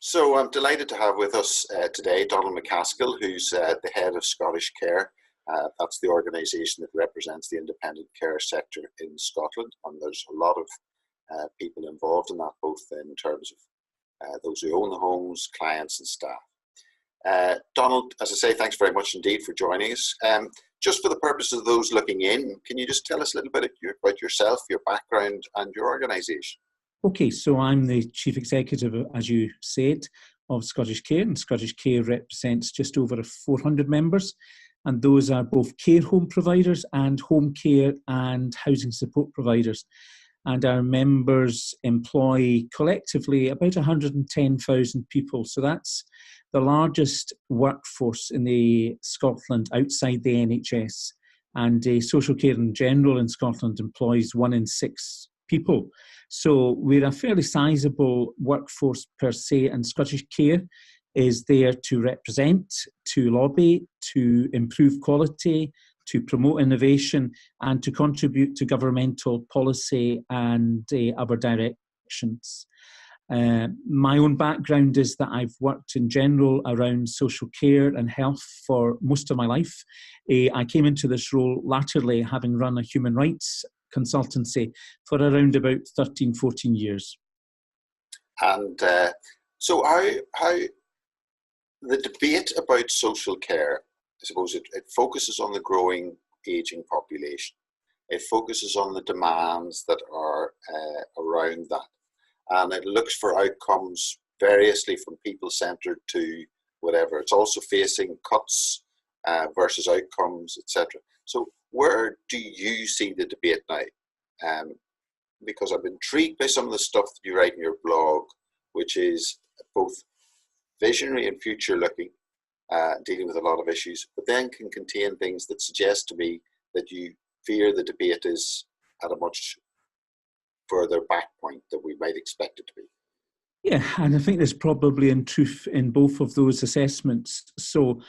So I'm delighted to have with us today Donald Macaskill, who's the head of Scottish Care. That's the organisation that represents the independent care sector in Scotland, and there's a lot of people involved in that, both in terms of those who own the homes, clients and staff. Donald, as I say, thanks very much indeed for joining us. Just for the purpose of those looking in, can you just tell us a little bit about yourself, your background and your organisation? Okay, so I'm the Chief Executive, as you said, of Scottish Care, and Scottish Care represents just over 400 members, and those are both care home providers and home care and housing support providers. And our members employ collectively about 110,000 people, so that's the largest workforce in Scotland outside the NHS, and social care in general in Scotland employs 1 in 6 people. So we're a fairly sizable workforce per se, and Scottish Care is there to represent, to lobby, to improve quality, to promote innovation and to contribute to governmental policy and other directions. My own background is that I've worked in general around social care and health for most of my life. I came into this role latterly having run a human rights consultancy for around about 13, 14 years. And so how the debate about social care, I suppose it focuses on the growing ageing population. It focuses on the demands that are around that. And it looks for outcomes variously from people-centred to whatever. It's also facing cuts versus outcomes, etc. So where do you see the debate now? Because I'm intrigued by some of the stuff that you write in your blog, which is both visionary and future-looking, dealing with a lot of issues, but then can contain things that suggest to me that you fear the debate is at a much further back point than we might expect it to be. Yeah, and I think there's probably in truth in both of those assessments. So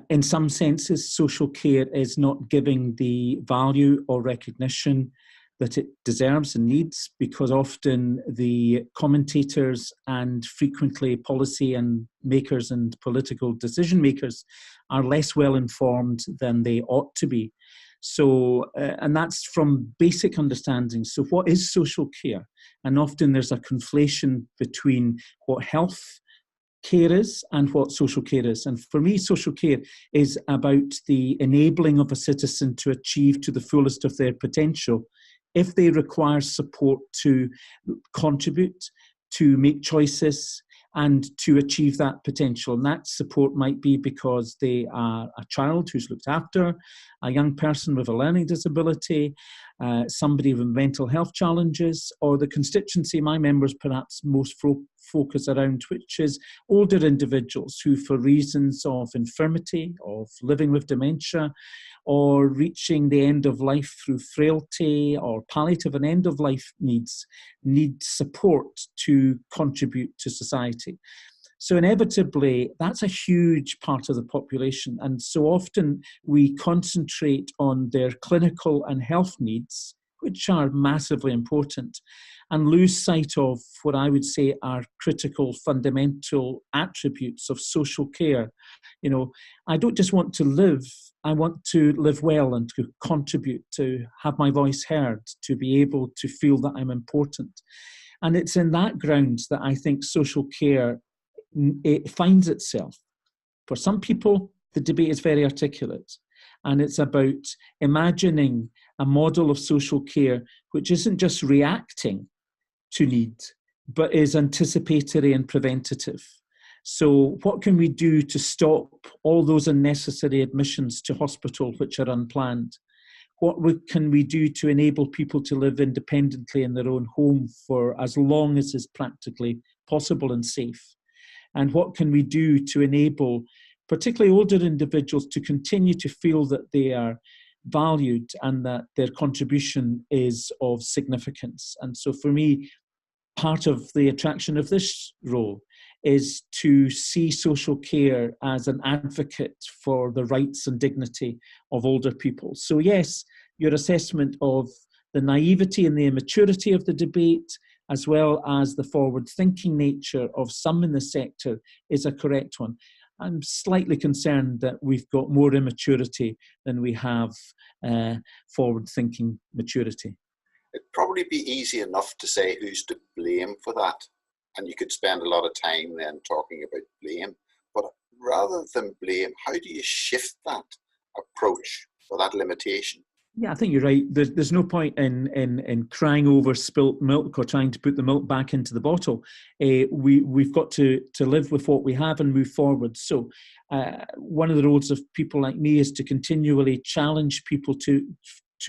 in some senses, social care is not giving the value or recognition that it deserves and needs, because often the commentators and frequently policy and makers and political decision makers are less well informed than they ought to be. So, and that's from basic understanding. So what is social care? And often there's a conflation between what health care is and what social care is. And for me, social care is about the enabling of a citizen to achieve to the fullest of their potential if they require support to contribute, to make choices, and to achieve that potential. And that support might be because they are a child who's looked after, a young person with a learning disability, somebody with mental health challenges, or the constituency my members perhaps most focus around, which is older individuals who, for reasons of infirmity, of living with dementia, or reaching the end of life through frailty or palliative and end of life needs, need support to contribute to society. So inevitably, that's a huge part of the population. And so often we concentrate on their clinical and health needs, which are massively important, and lose sight of what I would say are critical, fundamental attributes of social care. You know, I don't just want to live, I want to live well and to contribute, to have my voice heard, to be able to feel that I'm important. And it's in that ground that I think social care it finds itself. For some people, the debate is very articulate, and it's about imagining a model of social care which isn't just reacting to need, but is anticipatory and preventative. So what can we do to stop all those unnecessary admissions to hospital which are unplanned? What can we do to enable people to live independently in their own home for as long as is practically possible and safe? And what can we do to enable particularly older individuals to continue to feel that they are valued and that their contribution is of significance? And so for me, part of the attraction of this role is to see social care as an advocate for the rights and dignity of older people. So yes, your assessment of the naivety and the immaturity of the debate, as well as the forward-thinking nature of some in the sector is a correct one. I'm slightly concerned that we've got more immaturity than we have forward-thinking maturity. It'd probably be easy enough to say who's to blame for that. And you could spend a lot of time then talking about blame. But rather than blame, how do you shift that approach or that limitation? Yeah, I think you're right. There's no point in crying over spilt milk or trying to put the milk back into the bottle. We've got to live with what we have and move forward. So one of the roles of people like me is to continually challenge people to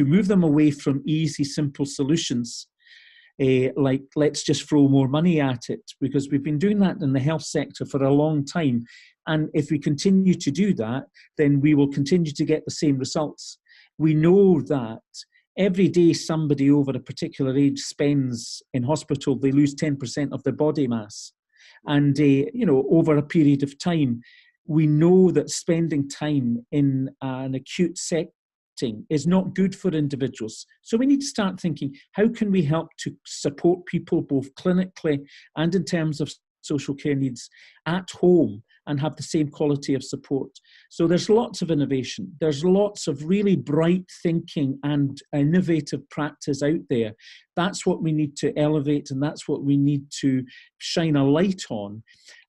move them away from easy, simple solutions. Like, let's just throw more money at it, because we've been doing that in the health sector for a long time. And if we continue to do that, then we will continue to get the same results. We know that every day somebody over a particular age spends in hospital, they lose 10% of their body mass. And, over a period of time, we know that spending time in an acute setting is not good for individuals. So we need to start thinking, how can we help to support people both clinically and in terms of social care needs at home and have the same quality of support? So there's lots of innovation. There's lots of really bright thinking and innovative practice out there. That's what we need to elevate, and that's what we need to shine a light on.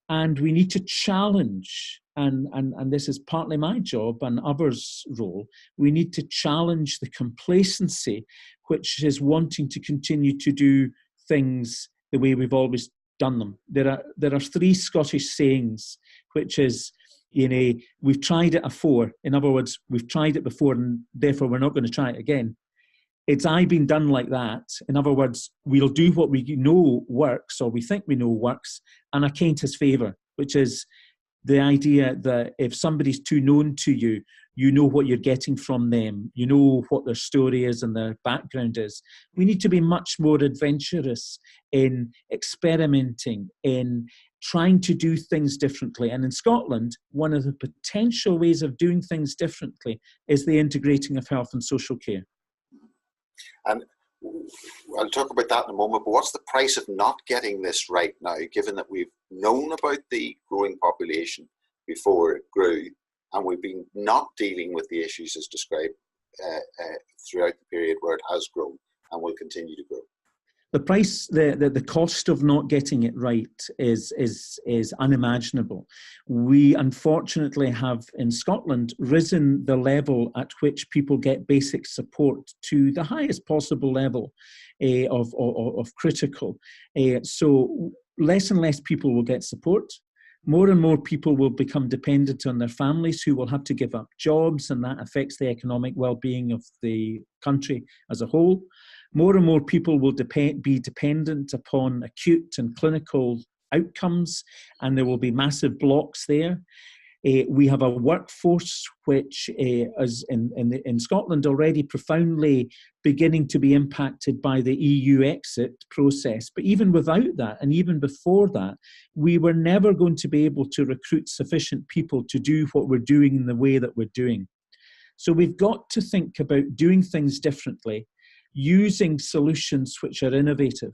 And we need to challenge, and this is partly my job and others' role, we need to challenge the complacency which is wanting to continue to do things the way we've always done them. There are three Scottish sayings, which is, we've tried it afore. In other words, we've tried it before and therefore we're not going to try it again. It's I've been done like that. In other words, we'll do what we know works, or we think we know works, and a cant his favour, which is the idea that if somebody's too known to you, you know what you're getting from them, you know what their story is and their background is. We need to be much more adventurous in experimenting, in trying to do things differently. And in Scotland, one of the potential ways of doing things differently is the integrating of health and social care. And I'll talk about that in a moment, but what's the price of not getting this right now, given that we've known about the growing population before it grew, and we've been not dealing with the issues as described throughout the period where it has grown and will continue to grow? The price, the cost of not getting it right is unimaginable. We unfortunately have in Scotland risen the level at which people get basic support to the highest possible level of critical. So less and less people will get support. More and more people will become dependent on their families, who will have to give up jobs, and that affects the economic well-being of the country as a whole. More and more people will be dependent upon acute and clinical outcomes, and there will be massive blocks there. We have a workforce which is in Scotland already profoundly beginning to be impacted by the EU exit process. But even without that, and even before that, we were never going to be able to recruit sufficient people to do what we're doing in the way that we're doing. So we've got to think about doing things differently, using solutions which are innovative.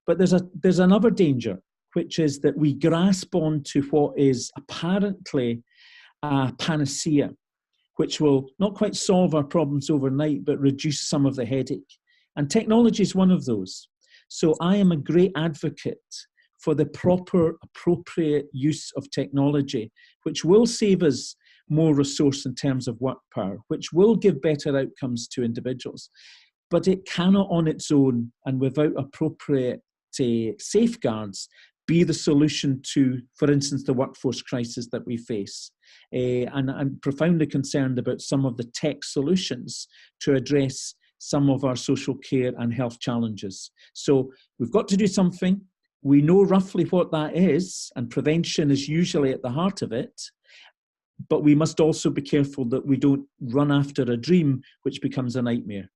But there's another danger, which is that we grasp onto what is apparently a panacea, which will not quite solve our problems overnight, but reduce some of the headache. And technology is one of those. So I am a great advocate for the proper, appropriate use of technology, which will save us more resource in terms of work power, which will give better outcomes to individuals. But it cannot on its own and without appropriate safeguards be the solution to, for instance, the workforce crisis that we face. And I'm profoundly concerned about some of the tech solutions to address some of our social care and health challenges. So we've got to do something. We know roughly what that is, and prevention is usually at the heart of it. But we must also be careful that we don't run after a dream which becomes a nightmare.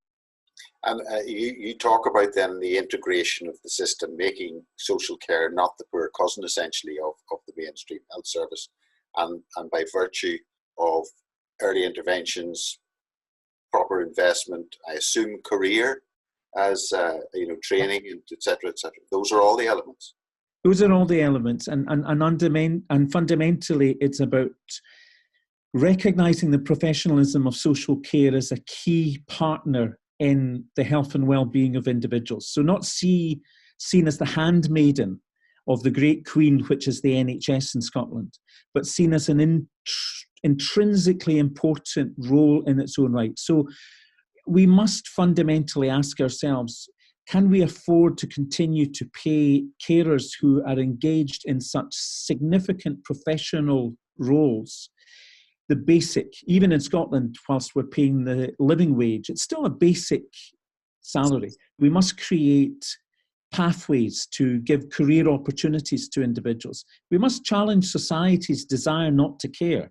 And you talk about then the integration of the system, making social care not the poor cousin essentially of the mainstream health service, and by virtue of early interventions, proper investment, I assume career as training, and et cetera, et cetera. Those are all the elements. Those are all the elements, and fundamentally, it's about recognising the professionalism of social care as a key partner in the health and well-being of individuals. So not seen as the handmaiden of the great queen, which is the NHS in Scotland, but seen as an intrinsically important role in its own right. So we must fundamentally ask ourselves, can we afford to continue to pay carers who are engaged in such significant professional roles the basic, even in Scotland, whilst we're paying the living wage, it's still a basic salary. We must create pathways to give career opportunities to individuals. We must challenge society's desire not to care,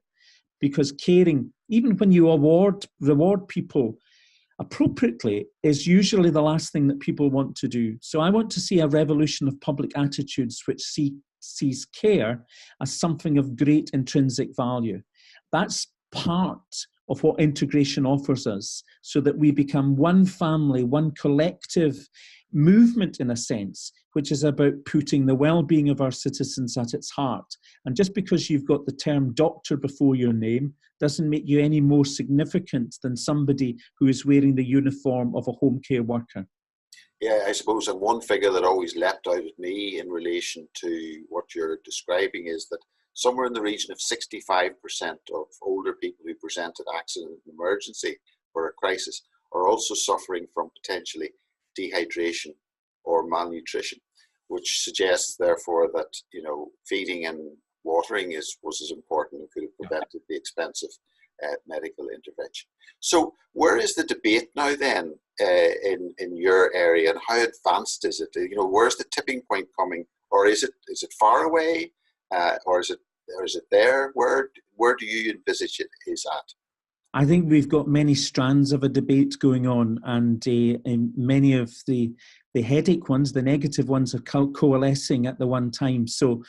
because caring, even when you reward people appropriately, is usually the last thing that people want to do. So I want to see a revolution of public attitudes which sees care as something of great intrinsic value. That's part of what integration offers us, so that we become one family, one collective movement, in a sense, which is about putting the well-being of our citizens at its heart. And just because you've got the term doctor before your name doesn't make you any more significant than somebody who is wearing the uniform of a home care worker. Yeah, I suppose, and one figure that always leapt out at me in relation to what you're describing is that somewhere in the region of 65% of older people who present at accident and emergency or a crisis are also suffering from potentially dehydration or malnutrition, which suggests therefore that feeding and watering was as important and could have prevented the expensive medical intervention. So where is the debate now then in your area, and how advanced is it? Where's the tipping point coming, or is it far away, or is it there? Where do you envisage it is at? I think we've got many strands of a debate going on, and many of the headache ones, the negative ones, are coalescing at the one time. So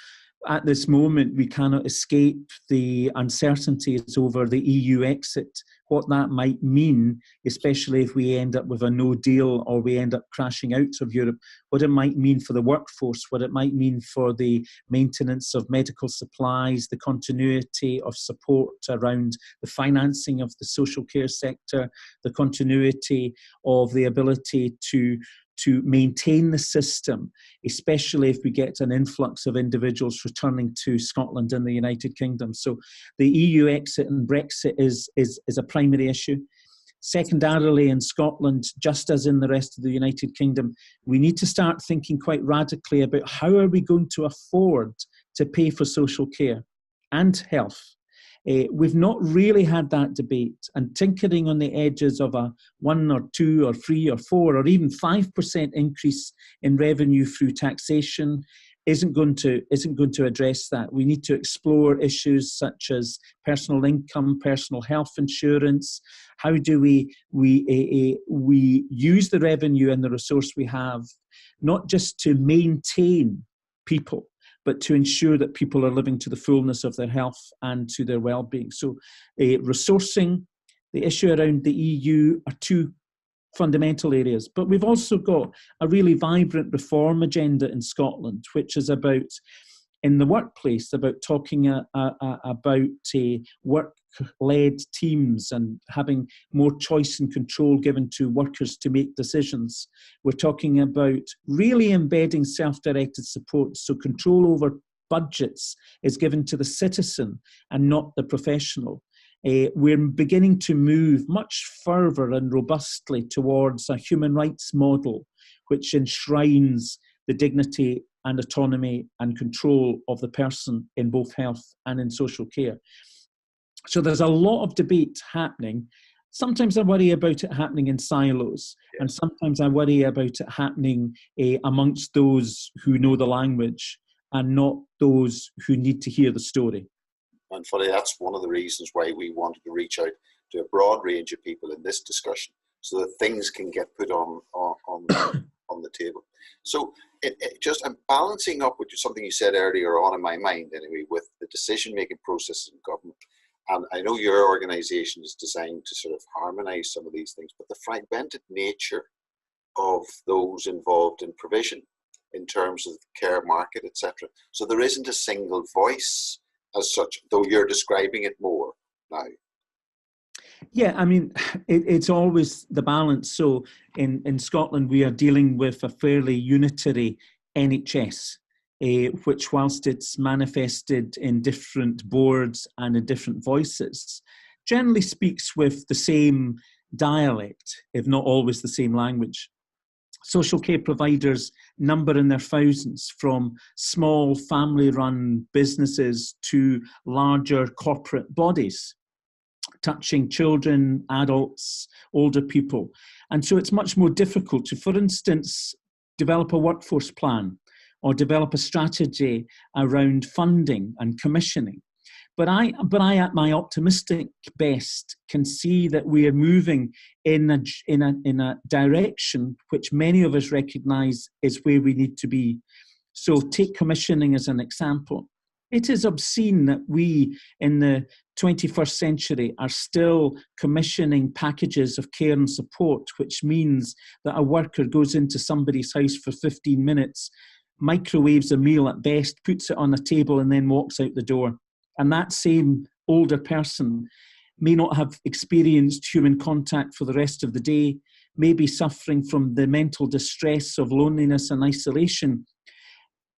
at this moment, we cannot escape the uncertainties over the EU exit, what that might mean, especially if we end up with a no deal or we end up crashing out of Europe, what it might mean for the workforce, what it might mean for the maintenance of medical supplies, the continuity of support around the financing of the social care sector, the continuity of the ability to maintain the system, especially if we get an influx of individuals returning to Scotland and the United Kingdom. So the EU exit and Brexit is a primary issue. Secondarily, in Scotland, just as in the rest of the United Kingdom, we need to start thinking quite radically about how are we going to afford to pay for social care and health. We've not really had that debate, and tinkering on the edges of a 1 or 2 or 3 or 4 or even 5% increase in revenue through taxation isn't going to address that. We need to explore issues such as personal income, personal health insurance. How do we use the revenue and the resource we have, not just to maintain people, but to ensure that people are living to the fullness of their health and to their well-being. So resourcing, the issue around the EU are two fundamental areas. But we've also got a really vibrant reform agenda in Scotland, which is about, in the workplace, about talking about work-led teams and having more choice and control given to workers to make decisions. We're talking about really embedding self-directed support, so control over budgets is given to the citizen and not the professional. We're beginning to move much further and robustly towards a human rights model which enshrines the dignity and autonomy and control of the person in both health and in social care. So there's a lot of debate happening. Sometimes I worry about it happening in silos, and sometimes I worry about it happening amongst those who know the language and not those who need to hear the story. And funny, that's one of the reasons why we wanted to reach out to a broad range of people in this discussion, so that things can get put on the table. So I'm balancing up with something you said earlier on in my mind anyway, with the decision-making process in government. And I know your organisation is designed to sort of harmonise some of these things, but the fragmented nature of those involved in provision in terms of the care market, etc. So there isn't a single voice as such, though you're describing it more now. Yeah, I mean, it's always the balance. So in Scotland, we are dealing with a fairly unitary NHS, which, whilst it's manifested in different boards and in different voices, generally speaks with the same dialect, if not always the same language. Social care providers number in their thousands, from small family-run businesses to larger corporate bodies, touching children, adults, older people. And so it's much more difficult to, for instance, develop a workforce plan or develop a strategy around funding and commissioning. But I, at my optimistic best, can see that we are moving in a direction which many of us recognise is where we need to be. So take commissioning as an example. It is obscene that we, in the 21st century, are still commissioning packages of care and support, which means that a worker goes into somebody's house for 15 minutes, microwaves a meal at best, puts it on a table, and then walks out the door. And that same older person may not have experienced human contact for the rest of the day, may be suffering from the mental distress of loneliness and isolation.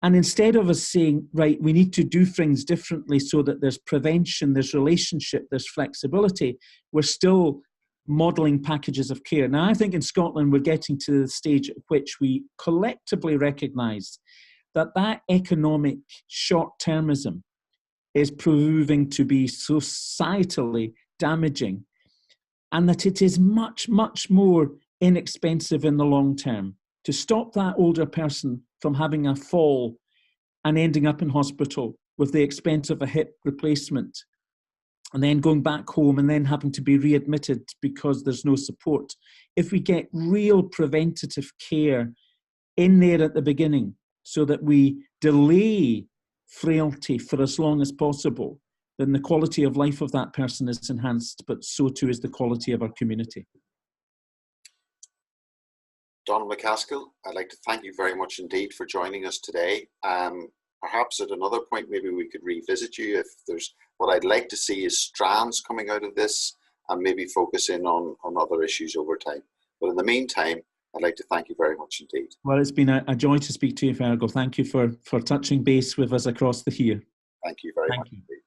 And instead of us saying, right, we need to do things differently so that there's prevention, there's relationship, there's flexibility, we're still modelling packages of care. Now, I think in Scotland, we're getting to the stage at which we collectively recognise that that economic short-termism is proving to be societally damaging, and that it is much, much more inexpensive in the long term to stop that older person from having a fall and ending up in hospital with the expense of a hip replacement, and then going back home and then having to be readmitted because there's no support. If we get real preventative care in there at the beginning so that we delay frailty for as long as possible, then the quality of life of that person is enhanced, but so too is the quality of our community. Donald Macaskill, I'd like to thank you very much indeed for joining us today. Perhaps at another point, maybe we could revisit you if there's, what I'd like to see is strands coming out of this and maybe focus in on other issues over time. But in the meantime, I'd like to thank you very much indeed. Well, it's been a joy to speak to you, Fergal. Thank you for touching base with us across the here. Thank you very much indeed.